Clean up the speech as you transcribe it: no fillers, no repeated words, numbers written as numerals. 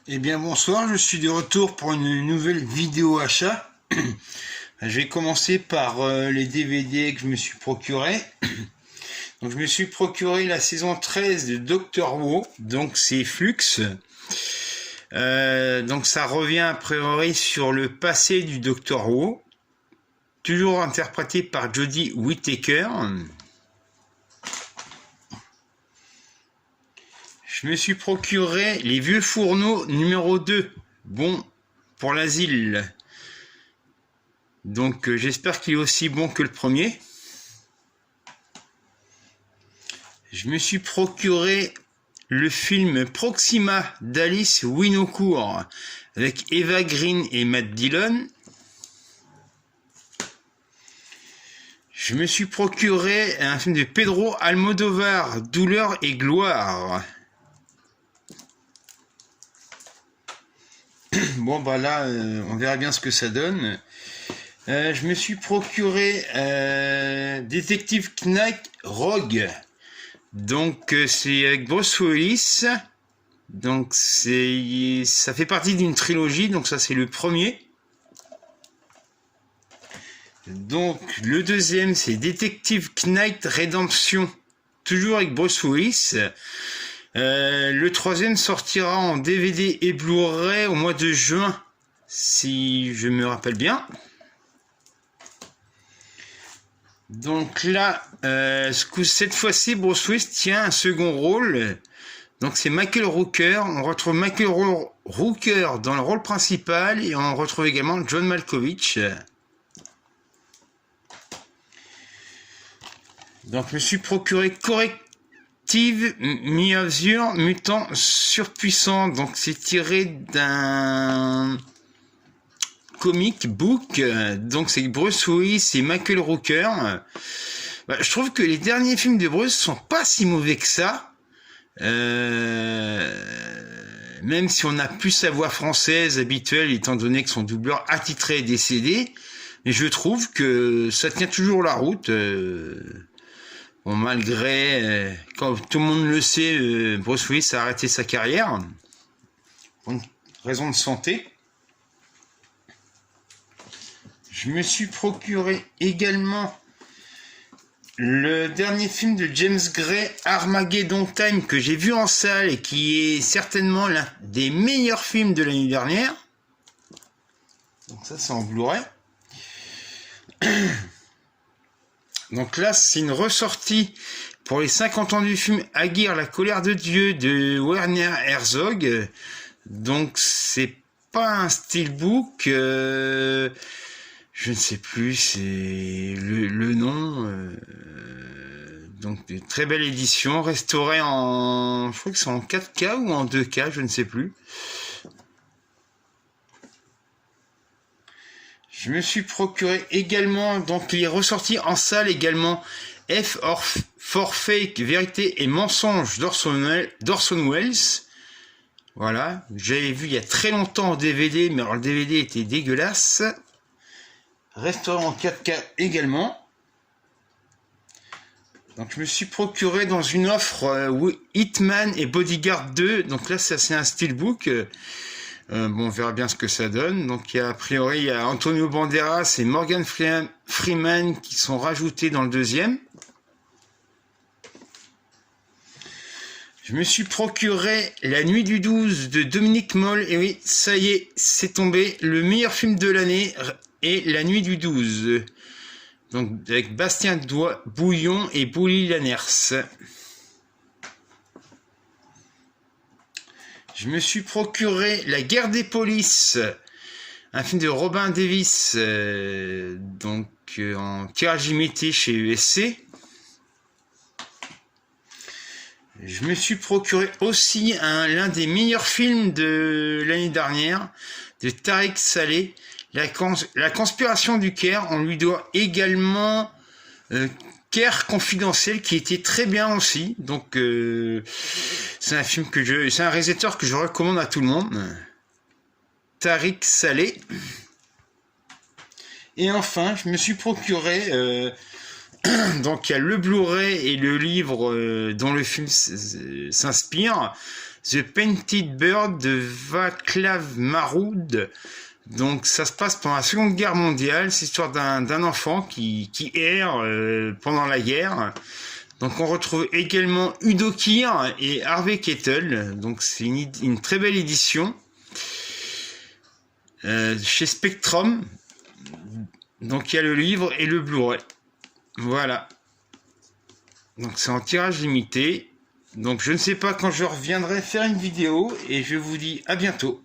Eh bien bonsoir, je suis de retour pour une nouvelle vidéo achat. Je vais commencer par les DVD que je me suis procuré. Donc je me suis procuré la saison 13 de Doctor Who, donc c'est Flux. Donc ça revient a priori sur le passé du Doctor Who, toujours interprété par Jodie Whittaker. Je me suis procuré Les Vieux Fourneaux numéro 2, bon pour l'asile. Donc j'espère qu'il est aussi bon que le premier. Je me suis procuré le film Proxima d'Alice Winocourt avec Eva Green et Matt Dillon. Je me suis procuré un film de Pedro Almodóvar, Douleur et gloire. Bon bah là, on verra bien ce que ça donne. Je me suis procuré Détective Knight Rogue. Donc c'est avec Bruce Willis. Donc ça fait partie d'une trilogie. Donc ça c'est le premier. Donc le deuxième c'est Détective Knight Redemption. Toujours avec Bruce Willis. Le troisième sortira en DVD et Blu-ray au mois de juin, si je me rappelle bien. Donc là, cette fois-ci, Bruce Willis tient un second rôle. Donc c'est Michael Rooker. On retrouve Michael Rooker dans le rôle principal et on retrouve également John Malkovich. Donc je me suis procuré Measure mutant surpuissant. Donc c'est tiré d'un comic book. Donc c'est Bruce Willis et Michael Rooker. Je trouve que les derniers films de Bruce sont pas si mauvais que ça. Même si on n'a plus sa voix française habituelle, étant donné que son doubleur attitré est décédé. Mais je trouve que ça tient toujours la route. Bon, malgré, comme tout le monde le sait, Bruce Willis a arrêté sa carrière pour une raison de santé. Je me suis procuré également le dernier film de James Gray, Armageddon Time, que j'ai vu en salle et qui est certainement l'un des meilleurs films de l'année dernière. Donc ça c'est en Blu-ray. Donc là, c'est une ressortie pour les 50 ans du film Aguirre, la colère de Dieu de Werner Herzog. Donc c'est pas un steelbook, je ne sais plus, c'est le nom. Donc une très belle édition, restaurée en, je crois que c'est en 4K ou en 2K, je ne sais plus. Je me suis procuré également, donc il est ressorti en salle également, F for Fake, Vérité et Mensonge d'Orson Welles. Voilà, j'avais vu il y a très longtemps en DVD, mais alors le DVD était dégueulasse. Restauré en 4K également. Donc je me suis procuré dans une offre Hitman et Bodyguard 2, donc là c'est un steelbook. Bon, on verra bien ce que ça donne. Donc, a priori, il y a Antonio Banderas et Morgan Freeman qui sont rajoutés dans le deuxième. Je me suis procuré La Nuit du 12 de Dominique Moll. Et oui, ça y est, c'est tombé. Le meilleur film de l'année est La Nuit du 12. Donc, avec Bastien Bouillon et Bouli Lanners. Je me suis procuré La Guerre des polices, un film de Robin Davis, donc en tirage limité chez USC. Je me suis procuré aussi l'un des meilleurs films de l'année dernière, de Tariq Saleh, La conspiration du Caire. On lui doit également Caire confidentiel, qui était très bien aussi. Donc c'est un film c'est un réalisateur que je recommande à tout le monde. Tariq Saleh. Et enfin, je me suis procuré donc il y a le Blu-ray et le livre dont le film s'inspire. The Painted Bird de Václav Maroud. Donc ça se passe pendant la Seconde Guerre mondiale, c'est l'histoire d'un enfant qui erre pendant la guerre. Donc on retrouve également Udo Kier et Harvey Keitel, donc c'est une très belle édition chez Spectrum. Donc il y a le livre et le Blu-ray. Voilà. Donc c'est en tirage limité. Donc je ne sais pas quand je reviendrai faire une vidéo et je vous dis à bientôt.